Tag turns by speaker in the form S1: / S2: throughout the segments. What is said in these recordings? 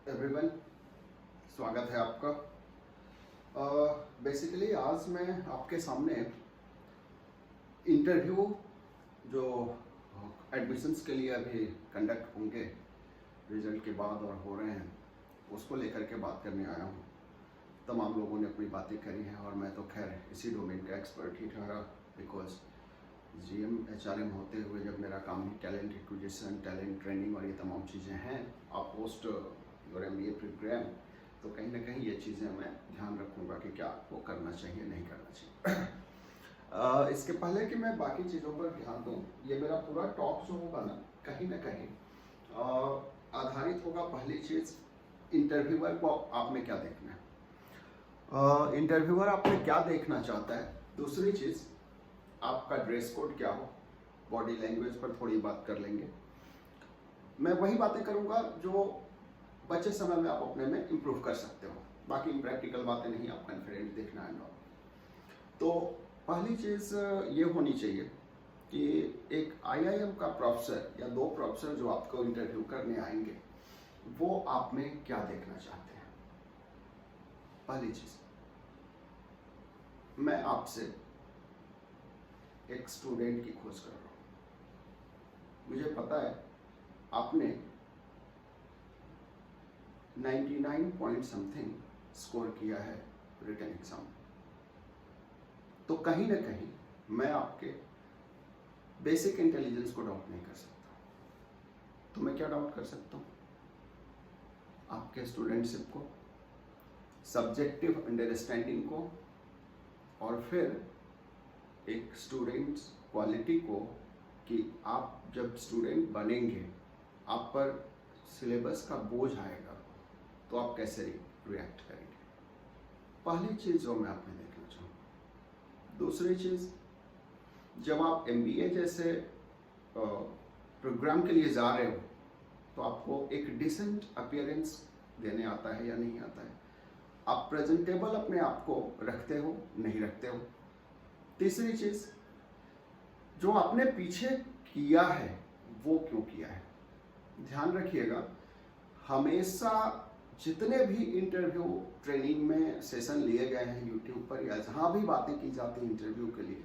S1: Everyone, स्वागत है आपका। बेसिकली आज मैं आपके सामने इंटरव्यू जो एडमिशन्स के लिए अभी कंडक्ट होंगे रिजल्ट के बाद और हो रहे हैं उसको लेकर के बात करने आया हूँ। तमाम लोगों ने अपनी बातें करी हैं और मैं तो खैर इसी डोमेन का एक्सपर्ट ही ठहरा, बिकॉज GM HRM होते हुए जब मेरा काम ही टैलेंट एक्विजिशन, टैलेंट ट्रेनिंग और ये तमाम चीज़ें हैं, आप पोस्ट योर MBA प्रोग्राम, तो कहीं ना कहीं ये चीज़ें मैं ध्यान रखूँगा कि क्या आपको करना चाहिए नहीं करना चाहिए। इसके पहले कि मैं बाकी चीज़ों पर ध्यान दूँ, ये मेरा पूरा टॉक जो होगा ना कहीं आधारित होगा। पहली चीज़, इंटरव्यूअर को आप में क्या देखना है, इंटरव्यूअर आप में क्या देखना चाहता है। दूसरी चीज़, आपका ड्रेस कोड क्या हो, बॉडी लैंग्वेज पर थोड़ी बात कर लेंगे। मैं वही बातें करूंगा जो बचे समय में आप अपने में इम्प्रूव कर सकते हो, बाकी प्रैक्टिकल बातें नहीं, आप कॉन्फिडेंट देखना है ना। तो पहली चीज़ ये होनी चाहिए कि एक IIM का प्रोफेसर या दो प्रोफेसर जो आपको इंटरव्यू करने आएंगे वो आप में क्या देखना चाहते हैं। पहली चीज़, मैं आपसे एक स्टूडेंट की खोज कर रहा हूँ। मुझे पता है आपने 99 पॉइंट समथिंग स्कोर किया है रिटन एग्जाम, तो कहीं ना कहीं मैं आपके बेसिक इंटेलिजेंस को डाउट नहीं कर सकता। तो मैं क्या डाउट कर सकता हूँ? आपके स्टूडेंटशिप को, सब्जेक्टिव अंडरस्टैंडिंग को, और फिर एक स्टूडेंट्स क्वालिटी को कि आप जब स्टूडेंट बनेंगे आप पर सिलेबस का बोझ आएगा तो आप कैसे रिएक्ट करेंगे। पहली चीज़ जो मैं आपने देखना चाहूँ। दूसरी चीज़, जब आप MBA जैसे प्रोग्राम के लिए जा रहे हो तो आपको एक डिसेंट अपीयरेंस देने आता है या नहीं आता है, आप प्रेजेंटेबल अपने आप को रखते हो नहीं रखते हो। तीसरी चीज़, जो आपने पीछे किया है वो क्यों किया है। ध्यान रखिएगा, हमेशा जितने भी इंटरव्यू ट्रेनिंग में सेशन लिए गए हैं YouTube पर या जहाँ भी बातें की जाती हैं इंटरव्यू के लिए,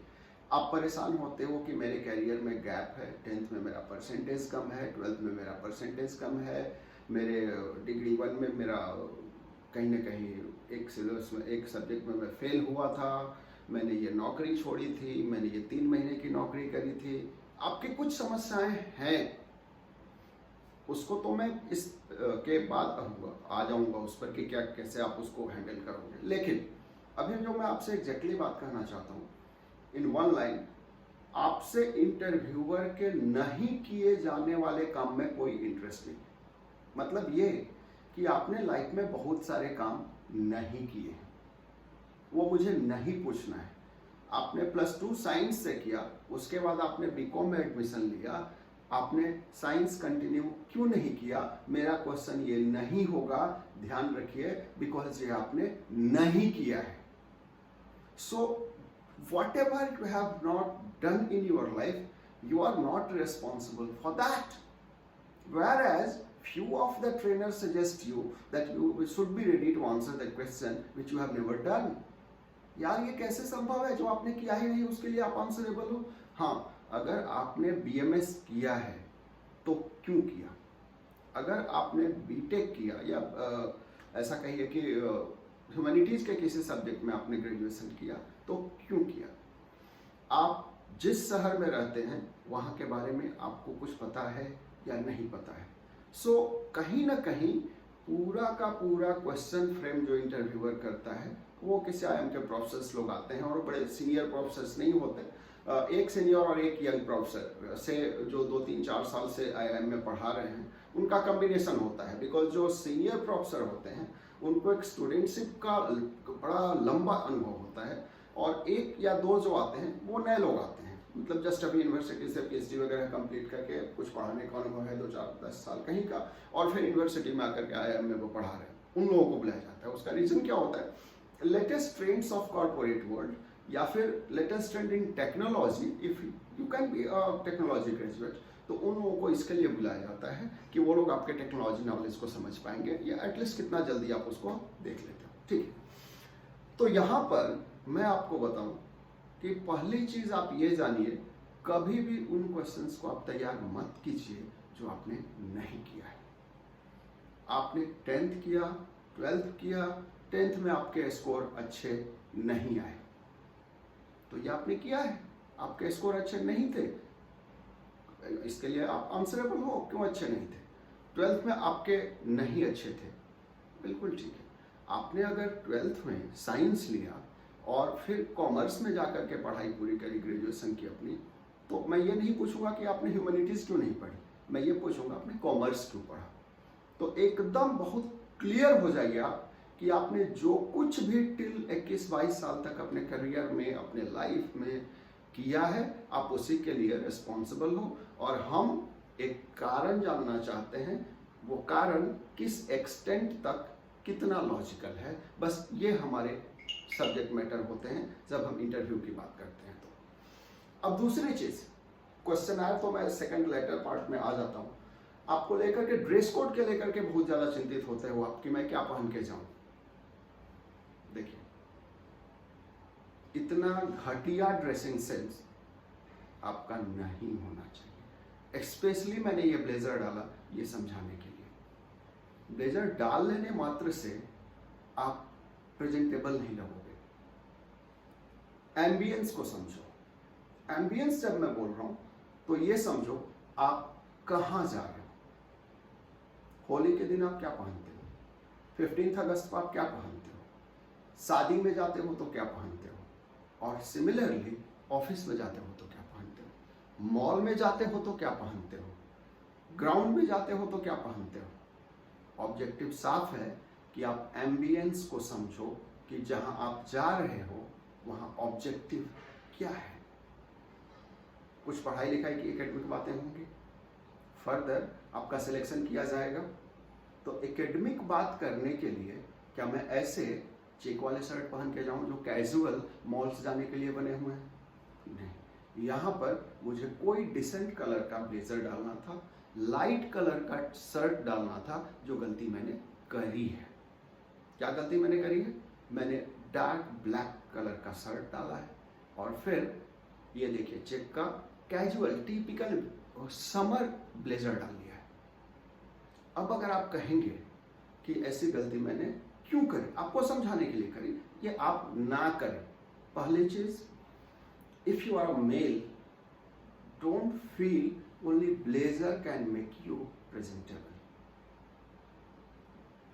S1: आप परेशान होते हो कि मेरे कैरियर में गैप है, 10th में मेरा परसेंटेज कम है, 12th में मेरा परसेंटेज कम है, मेरे डिग्री 1 में मेरा कहीं ना कहीं एक सिलेबस में एक सब्जेक्ट में मैं फेल हुआ था, मैंने ये नौकरी छोड़ी थी, मैंने ये 3 महीने की नौकरी करी थी। आपकी कुछ समस्याएं हैं, उसको तो मैं इस के बाद आ जाऊंगा उस पर कि क्या कैसे आप उसको हैंडल करोगे। लेकिन अभी जो मैं आपसे एग्जैक्टली बात करना चाहता हूँ इन वन लाइन, आपसे इंटरव्यूअर के नहीं किए जाने वाले काम में कोई इंटरेस्ट नहीं। मतलब ये कि आपने लाइफ में बहुत सारे काम नहीं किए हैं, वो मुझे नहीं पूछना है। आपने +2 साइंस से किया, उसके बाद आपने BCom में एडमिशन लिया, आपने साइंस कंटिन्यू क्यों नहीं किया, मेरा क्वेश्चन ये नहीं होगा। ध्यान रखिए, बिकॉज ये आपने नहीं किया है। सो whatever you have not done in your life, you are not responsible for that. Whereas few of the trainers suggest you that you should be ready to answer the question which you have never done. यार ये कैसे संभव है, जो आपने किया ही नहीं उसके लिए आप आंसरेबल हो। हाँ, अगर आपने BMS किया है तो क्यों किया, अगर आपने BTech किया या ऐसा कहिए कि ह्यूमैनिटीज के किसी सब्जेक्ट में आपने ग्रेजुएशन किया तो क्यों किया, आप जिस शहर में रहते हैं वहाँ के बारे में आपको कुछ पता है या नहीं पता है। सो कहीं ना कहीं पूरा का पूरा क्वेश्चन फ्रेम जो इंटरव्यूअर करता है वो किसी IIM के प्रोफेसर्स लोग आते हैं, और बड़े सीनियर प्रोफेसर्स नहीं होते, एक सीनियर और एक यंग प्रोफेसर से जो 2-3-4 साल से IIM में पढ़ा रहे हैं, उनका कम्बिनेशन होता है। बिकॉज जो सीनियर प्रोफेसर होते हैं उनको एक स्टूडेंटशिप का बड़ा लंबा अनुभव होता है, और एक या दो जो आते हैं वो नए लोग आते हैं, मतलब जस्ट अभी यूनिवर्सिटी से PhD वगैरह कंप्लीट करके कुछ पढ़ाने का अनुभव है 2-4-10 साल कहीं का, और फिर यूनिवर्सिटी में आकर के IIM में वो पढ़ा रहे हैं, उन लोगों को बुलाया जाता है। उसका रीजन क्या होता है, latest trends of corporate world या फिर latest trend in technology. If you can be technology graduate, तो उन लोगों को इसके लिए बुलाया जाता है कि वो लोग आपके टेक्नोलॉजी नॉलेज को समझ पाएंगे या एटलीस्ट कितना जल्दी आप उसको देख लेते हो। ठीक है, तो यहाँ पर मैं आपको बताऊं कि पहली चीज आप ये जानिए, कभी भी उन क्वेश्चंस को आप तैयार मत कीजिए जो आपने नहीं किया है। आपने 10th किया, 12th किया, 10th में आपके स्कोर अच्छे नहीं आए, तो ये आपने किया है, आपके स्कोर अच्छे नहीं थे, इसके लिए आप आंसरेबल हो, क्यों अच्छे नहीं थे। 12th में आपके नहीं अच्छे थे, बिल्कुल ठीक है। आपने अगर 12th में साइंस लिया और फिर कॉमर्स में जाकर के पढ़ाई पूरी करी, ग्रेजुएशन की अपनी, तो मैं ये नहीं पूछूंगा कि आपने ह्यूमैनिटीज क्यों नहीं पढ़ी, मैं ये पूछूंगा आपने कॉमर्स क्यों पढ़ा। तो एकदम बहुत क्लियर हो जाइए आप कि आपने जो कुछ भी टिल 21-22 साल तक अपने करियर में, अपने लाइफ में किया है, आप उसी के लिए रिस्पॉन्सिबल हो। और हम एक कारण जानना चाहते हैं, वो कारण किस एक्सटेंट तक कितना लॉजिकल है, बस ये हमारे सब्जेक्ट मैटर होते हैं जब हम इंटरव्यू की बात करते हैं। तो अब दूसरी चीज, क्वेश्चन आया तो मैं सेकंड लेटर पार्ट में आ जाता हूं। आपको लेकर के ड्रेस कोड के लेकर के बहुत ज्यादा चिंतित होते हो आप कि मैं क्या पहन के जाऊं। देखिए, इतना घटिया ड्रेसिंग सेंस आपका नहीं होना चाहिए। स्पेशली मैंने ये ब्लेजर डाला ये समझाने के लिए। ब्लेजर डाल लेने मात्र से आप प्रेजेंटेबल नहीं लगोगे। एम्बियंस को समझो। एम्बियंस जब मैं बोल रहा हूं तो ये समझो आप कहां जा रहे हो। होली के दिन आप क्या पहनते हो, 15 अगस्त को आप क्या पहनते हो, शादी में जाते हो तो क्या पहनते हो, और सिमिलरली ऑफिस में जाते हो तो क्या पहनते हो, मॉल में जाते हो तो क्या पहनते हो, ग्राउंड में जाते हो तो क्या पहनते हो। ऑब्जेक्टिव साफ है कि आप एम्बियंस को समझो कि जहां आप जा रहे हो वहां ऑब्जेक्टिव क्या है। कुछ पढ़ाई लिखाई की एकेडमिक बातें होंगी, फर्दर आपका सिलेक्शन किया जाएगा, तो एकेडमिक बात करने के लिए क्या मैं ऐसे चेक वाले शर्ट पहन के जाऊं जो कैजुअल मॉल्स जाने के लिए बने हुए हैं, नहीं। यहाँ पर मुझे कोई डिसेंट कलर का ब्लेजर डालना था, लाइट कलर का शर्ट डालना था, जो गलती मैंने करी है। क्या गलती मैंने करी है, मैंने डार्क ब्लैक कलर का शर्ट डाला है और फिर ये देखिए चेक का कैजुअल टिपिकल समर ब्लेजर डाल लिया है। अब अगर आप कहेंगे कि ऐसी गलती मैंने क्यों करी, आपको समझाने के लिए करी, ये आप ना करें। पहली चीज, if you are a male, don't feel only blazer can make you presentable.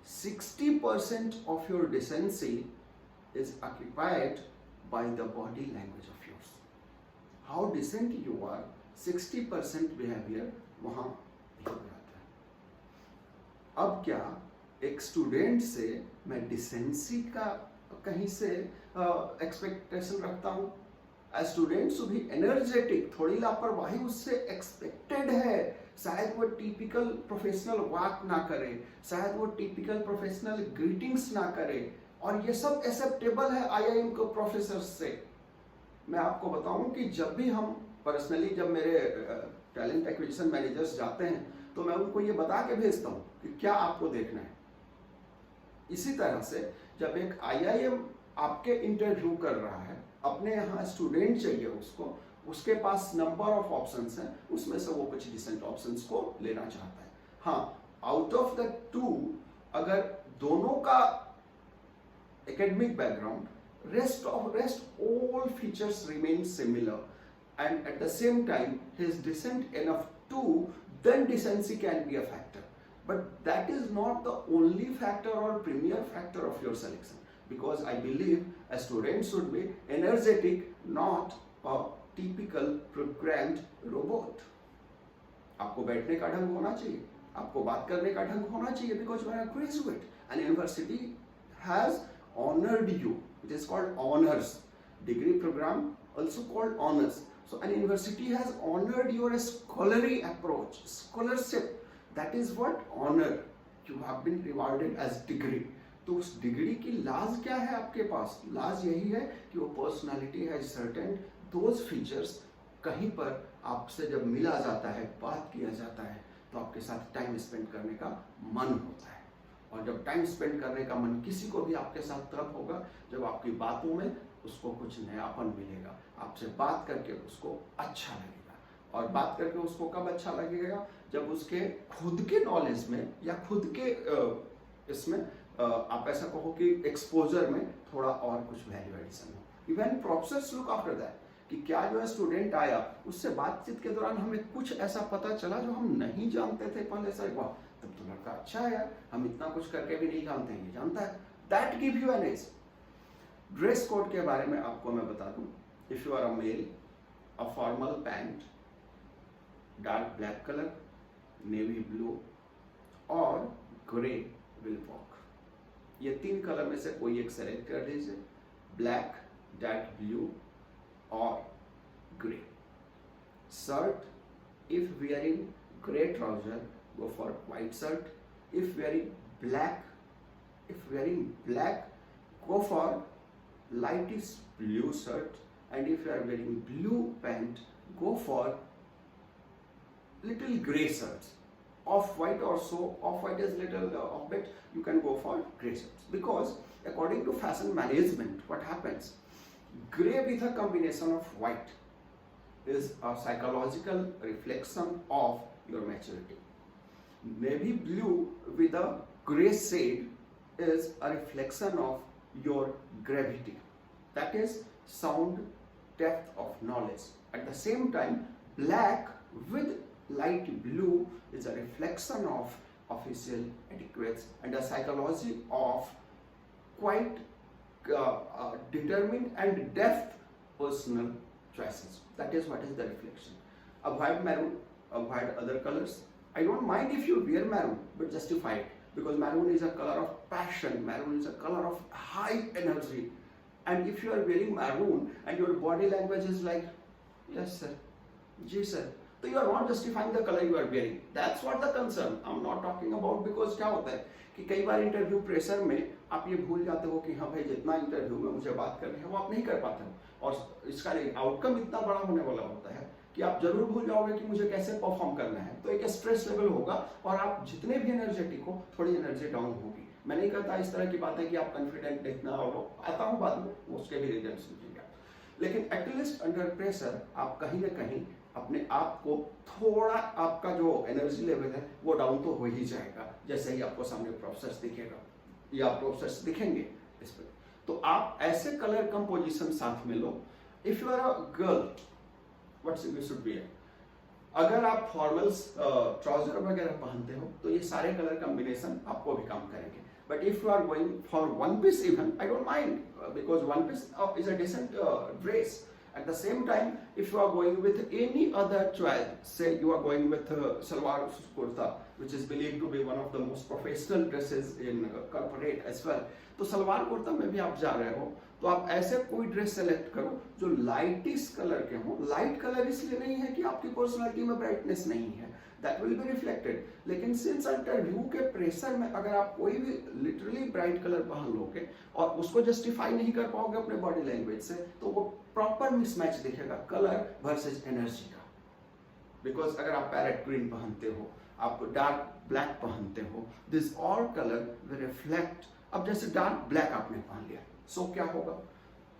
S1: 60% of your decency is occupied by the body language of yours. How decent you are, 60% behavior वहां हो जाता है। अब क्या एक स्टूडेंट से मैं डिसेंसी का कहीं से एक्सपेक्टेशन रखता हूं? स्टूडेंट शुड बी एनर्जेटिक, थोड़ी लापरवाही उससे एक्सपेक्टेड है। शायद वो टिपिकल प्रोफेशनल वॉक ना करे, शायद वो टिपिकल प्रोफेशनल ग्रीटिंग्स ना करे, और ये सब एक्सेप्टेबल है आईआईएम के प्रोफेसर से। मैं आपको बताऊं कि जब भी हम पर्सनली, जब मेरे टैलेंट एक्विजिशन मैनेजर्स जाते हैं तो मैं उनको ये बता के भेजता हूं कि क्या आपको देखना है। इसी तरह से जब एक आईआईएम आपके इंटरव्यू कर रहा है, अपने यहाँ स्टूडेंट चाहिए उसको, उसके पास नंबर ऑफ ऑप्शंस हैं, उसमें से वो कुछ डिसेंट ऑप्शंस को लेना चाहता है। हाँ, आउट ऑफ द टू, अगर दोनों का academic background, rest all features remain similar, and at the same time he is decent enough too, then decency can be a factor. But that is not the only factor or premier factor of your selection, because I believe a student should be energetic, not a typical programmed robot. आपको बैठने का ढंग होना चाहिए, आपको बात करने का ढंग होना चाहिए, because you are a graduate and university has honored you. It is called honors. Degree program also called honors. So an university has honored your scholarly approach, scholarship. That is what honor. You have been rewarded as degree. तो उस degree की लाज क्या है आपके पास? लाज यही है कि वो पर्सनालिटी है सर्टेन, दोज फीचर्स कहीं पर आपसे जब मिला जाता है, बात किया जाता है, तो आपके साथ टाइम स्पेंड करने का मन होता है। और जब टाइम स्पेंड करने का मन किसी को भी आपके साथ तब होगा जब आपकी बातों में उसको कुछ नयापन मिलेगा, आपसे बात करके उसको अच्छा लगेगा। और बात करके उसको कब अच्छा लगेगा? जब उसके खुद के नॉलेज में या खुद के इसमें आप ऐसा कहो कि एक्सपोजर में थोड़ा और कुछ वैल्यू एडिशन हो। Even professors look after that कि क्या जो है स्टूडेंट आया, उससे बातचीत के दौरान हमें कुछ ऐसा पता चला जो हम नहीं जानते थे पहले से। वाह, तब तो लड़का अच्छा है यार, हम इतना कुछ करके भी नहीं जानते हैं, ये जानता है। That give you an edge. Dress code के बारे में आपको मैं बता दूं, if you are a male, a formal pant, dark black colour, navy blue और ग्रे विल वॉक। ये 3 कलर में से कोई एक सेलेक्ट कर लीजिए, ब्लैक, डार्क ब्लू और grey. Shirt, if wearing gray trouser, go for white shirt. If wearing black, go for lightish blue shirt. And if you are wearing blue pant, go for little gray shirts. Off-white or so, off-white is little off-bit, you can go for gray shirts. Because according to fashion management, what happens? Gray with a combination of white is a psychological reflection of your maturity. Navy blue with a gray shade is a reflection of your gravity. That is sound depth of knowledge. At the same time, black with light blue is a reflection of official etiquette and a psychology of quite determined and depth personal choices. That is what is the reflection. Avoid maroon, avoid other colors. I don't mind if you wear maroon, but justify it, because maroon is a color of passion, maroon is a color of high energy. And if you are wearing maroon and your body language is like, yes sir, ji sir, so you are not justifying the color you are wearing. That's what the concern I'm not talking about. Because क्या होता है कि कई बार interview pressure में आप ये भूल जाते हो कि हाँ भाई जितना इंटरव्यू में मुझे बात करनी है वो आप नहीं कर पाते हो, और इसका आउटकम इतना बड़ा होने वाला होता है कि आप जरूर भूल जाओगे कि मुझे कैसे परफॉर्म करना है। तो एक स्ट्रेस लेवल होगा और आप जितने भी एनर्जेटिक हो, थोड़ी एनर्जी डाउन होगी। मैं नहीं कहता इस तरह की बातें कि आप कॉन्फिडेंट दिखना, और आता हूँ बाद में उसके भी रीजन सुनिएगा, लेकिन एटलीस्ट अंडर प्रेशर आप कहीं ना कहीं अपने आप को थोड़ा, आपका जो एनर्जी लेवल है वो डाउन तो हो ही जाएगा जैसे ही आपको सामने प्रोफेसर्स दिखेगा या प्रोफेसर्स दिखेंगे इस पर। तो आप ऐसे कलर कंपोजिशन साथ में लो। If you are a girl, what's you should wear. अगर आप फॉर्मल्स ट्राउजर वगैरह पहनते हो तो ये सारे कलर कॉम्बिनेशन आपको भी काम करेंगे। But if you are going for one piece even, I don't mind, because one piece is a decent dress. At the same time, if you are going with any other choice, say you are going with salwar kurta, which is believed to be one of the most professional dresses in corporate as well, तो सलवार कुर्ता में भी आप जा रहे हो तो आप ऐसे कोई ड्रेस सेलेक्ट करो जो लाइटिश कलर के हो। लाइट कलर इसलिए नहीं है कि आपकी पर्सनालिटी में ब्राइटनेस नहीं है, दैट विल बी रिफ्लेक्टेड, लेकिन सिंस इंटरव्यू के प्रेशर में अगर आप कोई भी लिटरली ब्राइट कलर पहन लोगे और उसको जस्टिफाई नहीं कर पाओगे अपने बॉडी लैंग्वेज से, तो वो प्रॉपर मिसमैच दिखेगा कलर वर्सेस एनर्जी का। बिकॉज अगर आप पैरेट ग्रीन पहनते हो, आप डार्क ब्लैक पहनते हो, this all colour will reflect. अब जैसे डार्क ब्लैक आपने पहन लिया, सो क्या होगा,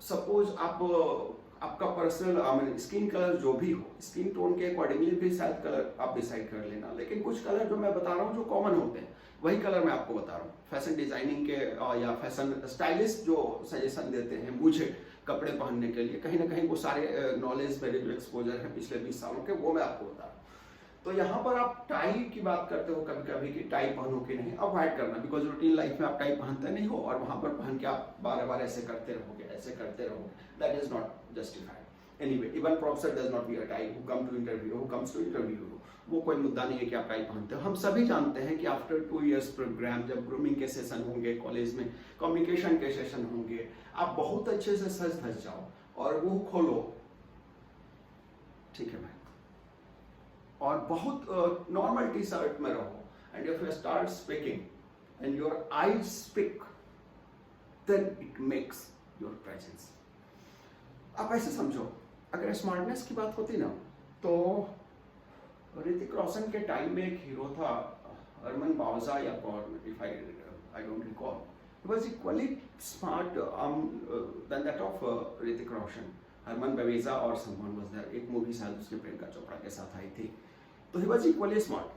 S1: सपोज आप आपका पर्सनल स्किन कलर जो भी हो, स्किन टोन के अकॉर्डिंगली भी शायद कलर आप डिसाइड कर लेना, लेकिन कुछ कलर जो मैं बता रहा हूँ जो कॉमन होते हैं वही कलर मैं आपको बता रहा हूँ। फैशन डिजाइनिंग के या फैशन स्टाइलिस्ट जो सजेशन देते हैं मुझे कपड़े पहनने के लिए, कहीं ना कहीं वो सारे नॉलेज मेरे जो एक्सपोजर है पिछले 20 सालों के, वो मैं आपको बता रहा हूँ। तो यहाँ पर आप टाई की बात करते हो कभी कभी कि टाई पहनो कि नहीं, अवॉइड करना, बिकॉज रूटीन लाइफ में आप टाई पहनते नहीं हो और वहां पर पहन के आप बार बार ऐसे करते रहोगे, that is not justified. Anyway, even professor does not wear tie who comes to interview, वो कोई मुद्दा नहीं है कि आप टाई पहनते हो। हम सभी जानते हैं कि आफ्टर 2 years प्रोग्राम, जब ग्रूमिंग के सेशन होंगे कॉलेज में, कम्युनिकेशन के सेशन होंगे, आप बहुत अच्छे से सज धज जाओ और वो खोलो, ठीक है भाई, और बहुत नॉर्मल टी शर्ट में रहो, and if you start speaking and your eyes speak, then it makes your presence. आप ऐसे समझो, अगर स्मार्टनेस की बात होती ना तो ऋतिक रोशन के टाइम में एक हीरो था, अरमान बावजा या कौन, if I don't recall, he was equally smart then that of Hrithik Roshan. Harman Baweja और समवन वाज देयर. एक मूवी शायद उसके प्रियंका चोपड़ा के साथ आई थी. तो he was equally smart.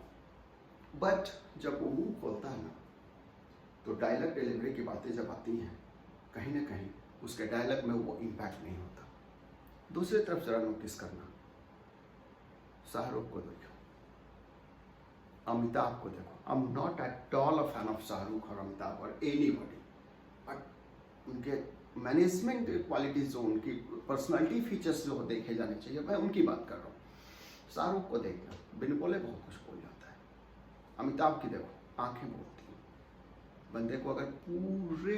S1: But जब वो मुंह खोलता है ना, तो डायलॉग डिलीवरी की बातें जब आती हैं, कहीं ना कहीं उसके डायलॉग में वो इम्पैक्ट नहीं होता. दूसरी तरफ जरा नोटिस करना, शाहरुख को देखो, अमिताभ को देखो. I am not at all a fan of Shahrukh और अमिताभ और एनीबॉडी, बट उनके मैनेजमेंट क्वालिटीज जो, उनकी पर्सनालिटी फीचर्स जो देखे जाने चाहिए, मैं उनकी बात कर रहा हूँ. शाहरुख को देखना, बिन बोले बहुत कुछ बोल जाता है. अमिताभ की देखो, आंखें बोलती हैं. बंदे को अगर पूरे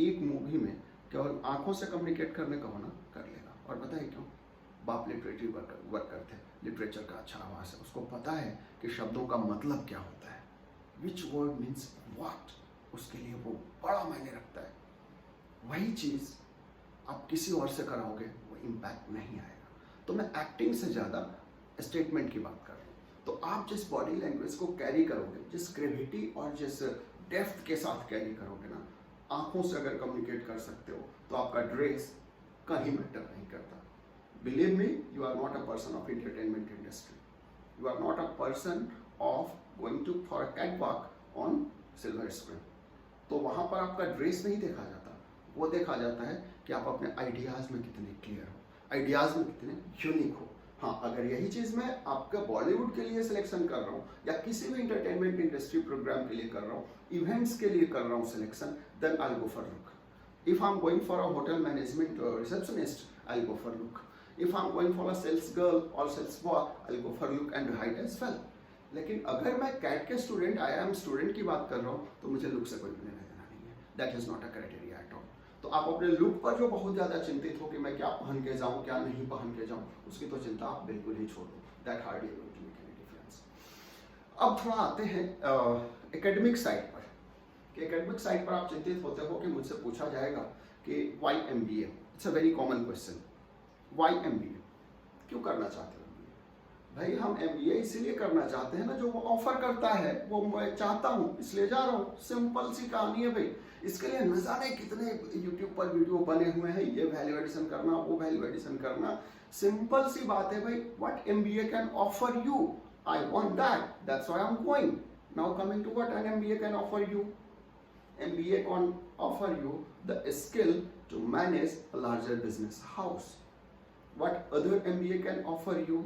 S1: एक मूवी में केवल आंखों से कम्युनिकेट करने का होना, कर लेगा. और बताइए क्यों? बाप लिटरेचर वर्कर थे, लिटरेचर का अच्छा आवाज है, उसको पता है कि शब्दों का मतलब क्या होता है, विच वर्ड मीन्स व्हाट, उसके लिए वो बड़ा मायने रखता है. वही चीज आप किसी और से कराओगे, वो इम्पैक्ट नहीं आएगा. तो मैं एक्टिंग से ज्यादा स्टेटमेंट की बात कर रहा हूँ. तो आप जिस बॉडी लैंग्वेज को कैरी करोगे, जिस ग्रेविटी और जिस डेप्थ के साथ कैरी करोगे ना, आंखों से अगर कम्युनिकेट कर सकते हो, तो आपका ड्रेस कहीं मैटर नहीं करता. Believe me, you are not a person of entertainment industry. You are not a person of going to for a catwalk on silver screen. तो वहाँ पर आपका ड्रेस नहीं देखा जाता, वो देखा जाता है कि आप अपने आइडियाज़ में कितने क्लियर हो, आइडियाज़ में कितने यूनिक हो. हाँ, अगर यही चीज़ मैं आपका बॉलीवुड के लिए सिलेक्शन कर रहा हूँ या किसी भी इंटरटेनमेंट इंडस्ट्री प्रोग्राम के लिए कर रहा हूँ, इवेंट्स के लिए कर रहा हूँ selection, then I go for look. If I am going for a hotel management receptionist, I go for look. If I'm going for a sales girl or sales boy, I'll go for look and height as well. लेकिन अगर मैं cat के student, I am student की बात कर रहा हूँ, तो मुझे लुक से कोई लेना देना नहीं है. That is not a criteria at all. तो आप अपने लुक पर जो बहुत ज़्यादा चिंतित हो कि मैं क्या पहन के जाऊँ, क्या नहीं पहन के जाऊँ, उसकी तो चिंता आप बिल्कुल ही छोड़ दो. That hardly going to make any difference. अब थोड़ा आते हैं एकेडमिक साइड पर. कि एकेडमिक साइड पर आप चिंतित होते हो कि मुझसे पूछा जाएगा कि why MBA. It's a very common question. Why MBA? क्यों करना चाहते हो MBA? भाई हम MBA इसलिए करना चाहते हैं ना, जो वो ऑफर करता है वो मैं चाहता हूँ, इसलिए जा रहा हूँ. सिंपल सी कहानी है भाई. इसके लिए न जाने कितने YouTube पर वीडियो बने हुए हैं, ये वैल्यू एडिशन करना, वो वैल्यू एडिशन करना. सिंपल सी बात है भाई, what MBA can offer you, I want that, that's why I am going. Now coming to what an MBA can offer you. MBA can offer you the skill to manage a larger business house. What other MBA can offer you?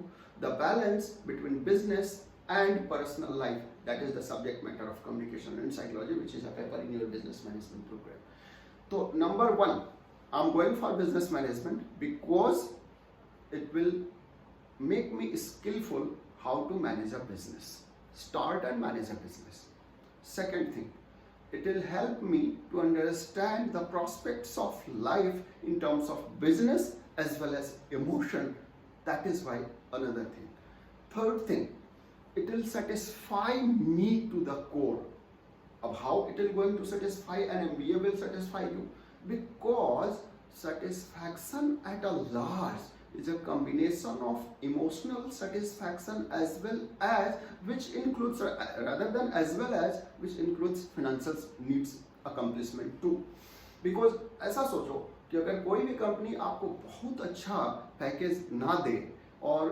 S1: The balance between business and personal life. That is the subject matter of communication and psychology, which is a paper in your business management program. So number one, I'm going for business management because it will make me skillful how to manage a business. Start and manage a business. Second thing, it will help me to understand the prospects of life in terms of business as well as emotion. That is why another thing. Third thing, it will satisfy me to the core. Of how it will going to satisfy an MBA will satisfy you, because satisfaction at a large is a combination of emotional satisfaction as well as which includes rather than as well as which includes financial needs accomplishment too. Because ऐसा सोचो कि अगर कोई भी company आपको बहुत अच्छा package ना दे और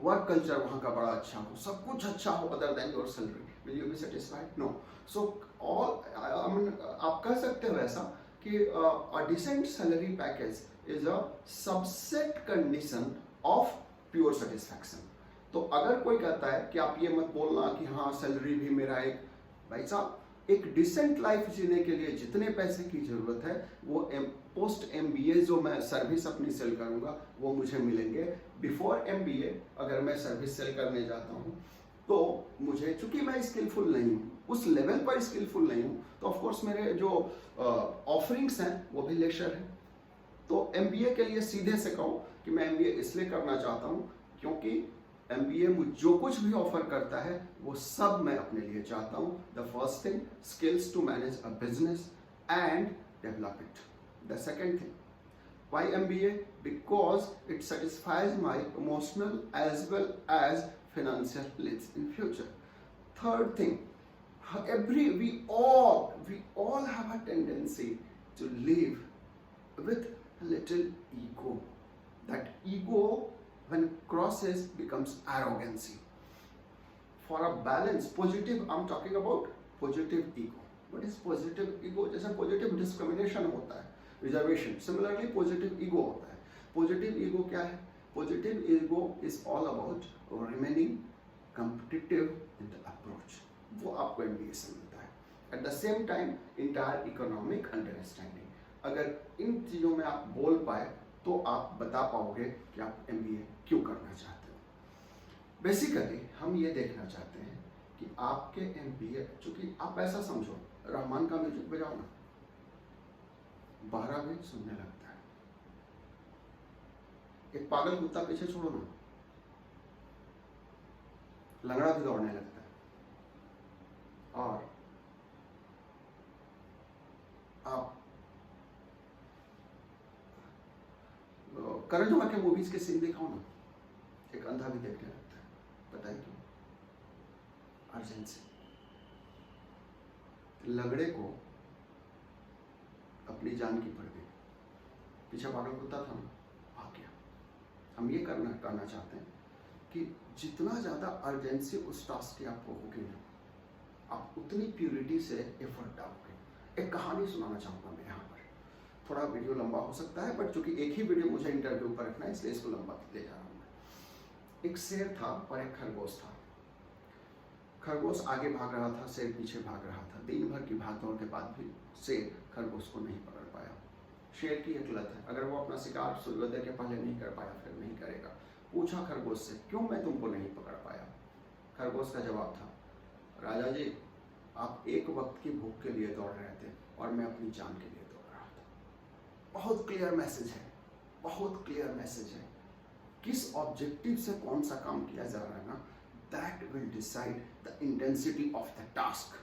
S1: वर्क कल्चर वहाँ का बड़ा अच्छा हो, सब कुछ अच्छा हो other than your salary, will you be satisfied? No. So all आप कह सकते हो ऐसा कि a decent salary package is a subset condition of pure satisfaction. तो अगर कोई कहता है कि आप ये मत बोलना कि हाँ सैलरी भी मेरा एक, भाई साहब एक डिसेंट लाइफ जीने के लिए जितने पैसे की जरूरत है वो पोस्ट MBA जो मैं सर्विस अपनी सेल करूंगा वो मुझे मिलेंगे. बिफोर MBA अगर मैं सर्विस सेल करने जाता हूँ तो मुझे, चूंकि मैं स्किलफुल नहीं हूँ, उस लेवल पर स्किलफुल नहीं हूँ, तो ऑफकोर्स मेरे जो ऑफरिंग्स हैं वो भी लेशर हैं. तो MBA के लिए सीधे से कहूँ कि मैं MBA इसलिए करना चाहता हूँ क्योंकि MBA जो कुछ भी ऑफर करता है वो सब मैं अपने लिए चाहता हूँ. The first thing, skills to manage a business and develop it. The second thing, Why MBA? Because it satisfies my emotional as well as financial needs in future. Third thing, we all have a tendency to live with a little ego. That ego, when crosses, becomes arrogancy. For a balance, positive, I'm talking about positive ego. What is positive ego? जैसे positive discrimination होता है, reservation. Similarly, positive ego होता है. Positive ego क्या है? Positive ego is all about remaining competitive in the approach. वो आपको MBA से मिलता है. At the same time, entire economic understanding. अगर इन चीज़ों में आप बोल पाए तो आप बता पाओगे कि आप MBA क्यों करना चाहते हो. बेसिकली हम ये देखना चाहते हैं कि आपके MBA, चूंकि आप ऐसा समझो, रहमान का म्यूजिक बजाओ ना, 12 मिनट सुनने लगता है. एक पागल कुत्ता पीछे छोड़ो ना, लंगड़ा भी दौड़ने लगता है. और आप करण जौहर के मूवीज के सीन दिखाओ ना, एक अंधा भी देखने लगता है. पता है क्यों? अर्जेंसी. लंगड़े को अपनी जान की पड़ गई, पीछे पागल कुत्ता था ना, भाग गया. हम ये कहना चाहते हैं कि जितना ज्यादा अर्जेंसी उस टास्क की आपको होगी ना, आप उतनी प्योरिटी से एफर्ट डालोगे. एक कहानी सुनाना चाहूंगा मैं यहाँ पर. थोड़ा वीडियो लंबा हो सकता है, बट चूंकि एक ही वीडियो मुझे इंटरव्यू पर रखना है, इसलिए इसको लंबा ले जा रहा हूँ मैं. एक शेर था और एक खरगोश था. खरगोश आगे भाग रहा था, शेर पीछे भाग रहा था. दिन भर की भागदौड़ के बाद भी शेर खरगोश को नहीं पकड़ पाया. शेर की एक लत है, अगर वो अपना शिकार सूर्योदय के पहले नहीं कर पाया, फिर नहीं करेगा. पूछा खरगोश से, क्यों मैं तुमको नहीं पकड़ पाया? खरगोश का जवाब था, राजा जी, आप एक वक्त की भूख के लिए दौड़ रहे थे और मैं अपनी जान के लिए दौड़ रहा था. बहुत क्लियर मैसेज है, बहुत क्लियर मैसेज है. किस ऑब्जेक्टिव से कौन सा काम किया जा रहा है ना, that will decide the intensity of the task.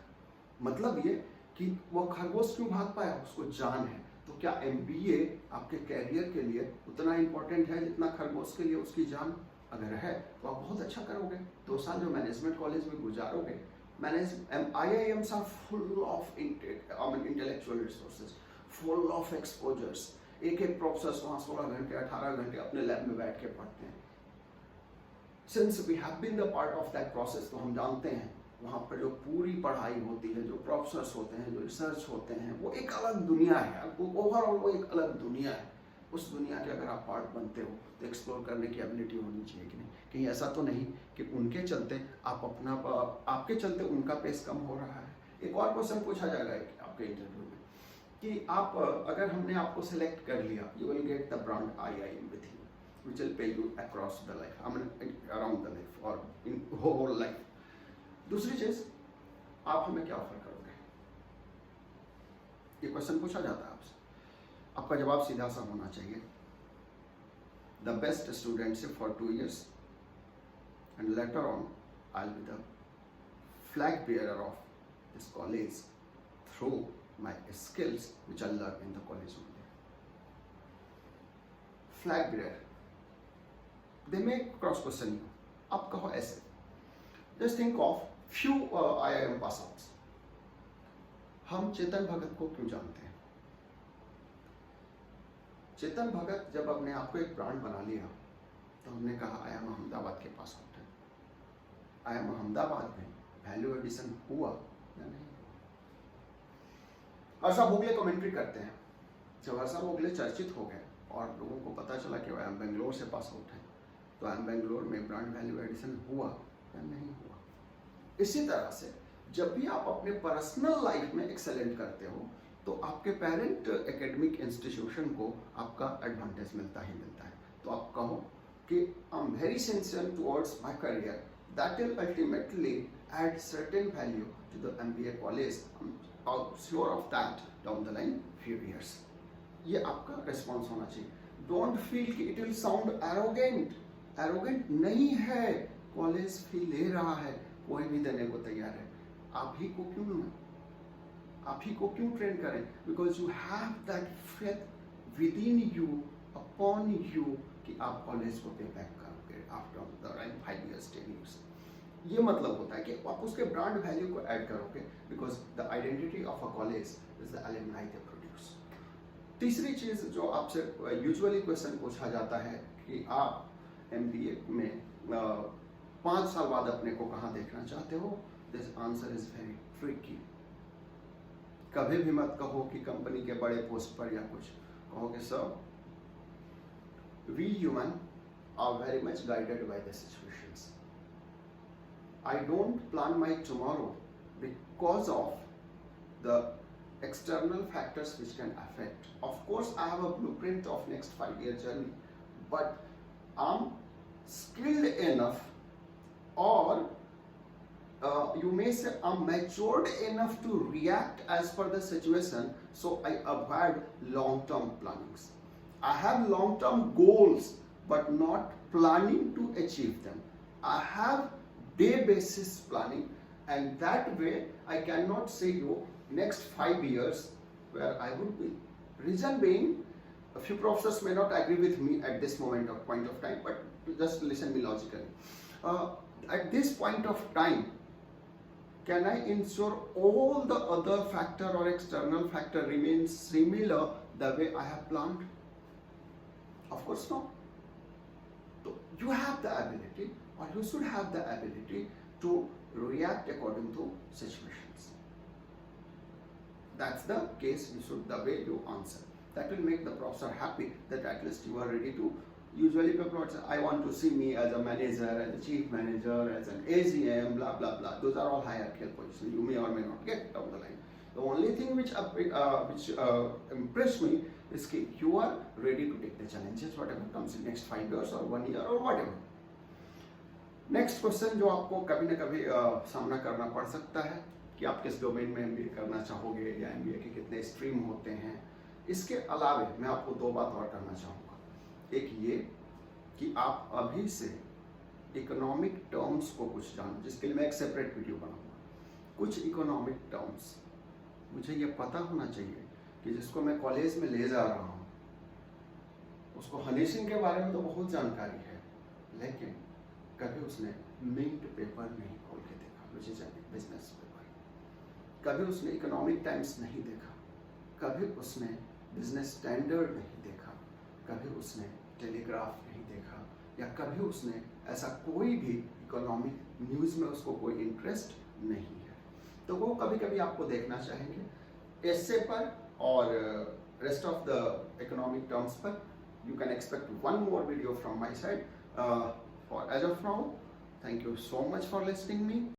S1: मतलब ये कि वो खरगोश क्यों भाग पाया, उसको जान है. तो क्या MBA आपके कैरियर के लिए उतना इंपॉर्टेंट है जितना खरगोश के लिए उसकी जान? अगर है तो आप बहुत अच्छा करोगे. 2 साल जो मैनेजमेंट कॉलेज में गुजारोगे, IIMs are full of intellectual resources, full of exposures. एक प्रोफेसर वहाँ 16 घंटे 18 घंटे अपने लैब में बैठ के पढ़ते हैं. Since we have been the part of that process, तो हम जानते हैं वहाँ पर जो पूरी पढ़ाई होती है, जो प्रोफेसर्स होते हैं, जो रिसर्च होते हैं, वो एक अलग दुनिया है. ओवरऑल वो एक अलग दुनिया है. उस दुनिया के अगर आप पार्ट बनते हो तो एक्सप्लोर करने की एबिलिटी होनी चाहिए कि नहीं. कहीं ऐसा तो नहीं कि उनके चलते आपके चलते उनका पेस कम हो रहा है. एक और क्वेश्चन पूछा जाएगा आपके इंटरव्यू में कि आप अगर हमने आपको सिलेक्ट कर लिया, you will get the brand IIM with you, which will pay you across the life, I mean around the life or in whole life. दूसरी चीज, आप हमें क्या ऑफर करोगे? ये क्वेश्चन पूछा जाता है आपसे. आपका जवाब सीधा सा होना चाहिए, the best studentship for 2 years and later on I'll be the flag bearer of this college through my skills which I learned in the college only. Flag bearer, they may cross question you. आप कहो ऐसे, just think of few IIM pass outs. हम चेतन भगत को क्यों जानते हैं? चेतन भगत जब अपने आप को एक ब्रांड बना लिया तो हमने कहा IIM अहमदाबाद के पास आउट है. IIM अहमदाबाद में वैल्यू एडिशन हुआ या नहीं? हर्षा भोगले कमेंट्री करते हैं. जब हर्षा भोगले चर्चित हो गए और लोगों को पता चला कि IIM बेंगलोर से पास आउट है, तो IIM बेंगलोर में ब्रांड वैल्यू एडिशन हुआ या नहीं हुआ? इसी तरह से जब भी आप अपने पर्सनल लाइफ में एक्सेलेंट करते हो तो आपके पेरेंट एकेडमिक इंस्टीट्यूशन को आपका एडवांटेज मिलता ही मिलता है. तो आप कहो कि I am very sincere towards my career, that will ultimately add certain value to the MBA college. I am sure of that down the line few years. ये आपका रिस्पॉन्स होना चाहिए. डोंट फील कि it will sound arrogant. Arrogant नहीं है. College fee ले रहा है, कोई भी देने को तैयार है. आप ही को क्यों ट्रेन करें? Because you have that faith with in you, upon you, कि आप कॉलेज को पे बैक करोगे आफ्टर द 5 years 10 years। ये मतलब होता है कि आप उसके ब्रांड वैल्यू को ऐड करोगे, because the identity of a college is the alumni they produce. तीसरी चीज जो आपसे यूजुअली क्वेश्चन पूछा जाता है कि आप MBA में 5 साल बाद अपने को कहाँ देखना चाहते हो, this answer is very tricky. कभी भी मत कहो कि कंपनी के बड़े पोस्ट पर या कुछ, कहोगे sir we human are very much guided by the situations. I don't plan my tomorrow because of the external factors which can affect. Of course, I have a blueprint of next 5-year journey, but I'm skilled enough, or you may say I'm matured enough to react as per the situation, so I avoid long-term plannings. I have long-term goals, but not planning to achieve them. I have day basis planning, and that way I cannot say you next 5 years where I would be. Reason being, a few professors may not agree with me at this point of time, but just listen me logically. At this point of time, can I ensure all the other factor or external factor remains similar the way I have planned? Of course not. So you have the ability, or you should have the ability to react according to situations. That's the case. You should, the way you answer, that will make the professor happy that at least you are ready to. Usually people would say, I want to see me as a manager, as a chief manager, as an AGM, blah blah blah. Those are all hierarchical positions. You may or may not get down the line. The only thing which impressed me is that you are ready to take the challenges, whatever comes in next 5 years or 1 year or whatever. Next question जो आपको कभी ना कभी सामना करना पड़ सकता है कि आप किस डोमेन में MBA करना चाहोगे, या MBA के कितने स्ट्रीम होते हैं। इसके अलावा मैं आपको 2 बात और करना चाहूँगा। एक ये कि आप अभी से इकोनॉमिक टर्म्स को कुछ जानो, जिसके लिए मैं एक सेपरेट वीडियो बनाऊंगा। कुछ इकोनॉमिक टर्म्स मुझे ये पता होना चाहिए कि जिसको मैं कॉलेज में ले जा रहा हूँ उसको हनी सिंह के बारे में तो बहुत जानकारी है, लेकिन कभी उसने मिंट पेपर नहीं खोल के देखा, विच इज बिजनेस पेपर। कभी उसने इकोनॉमिक टाइम्स नहीं देखा, कभी उसने बिजनेस स्टैंडर्ड नहीं देखा, कभी उसने टेलीग्राफ नहीं देखा, या कभी उसने ऐसा कोई भी इकोनॉमिक न्यूज़ में उसको कोई इंटरेस्ट नहीं है। तो वो कभी कभी आपको देखना चाहेंगे एसे पर और rest of the economic terms पर। You can expect 1 more video from my side. For as of now, thank you so much for listening me.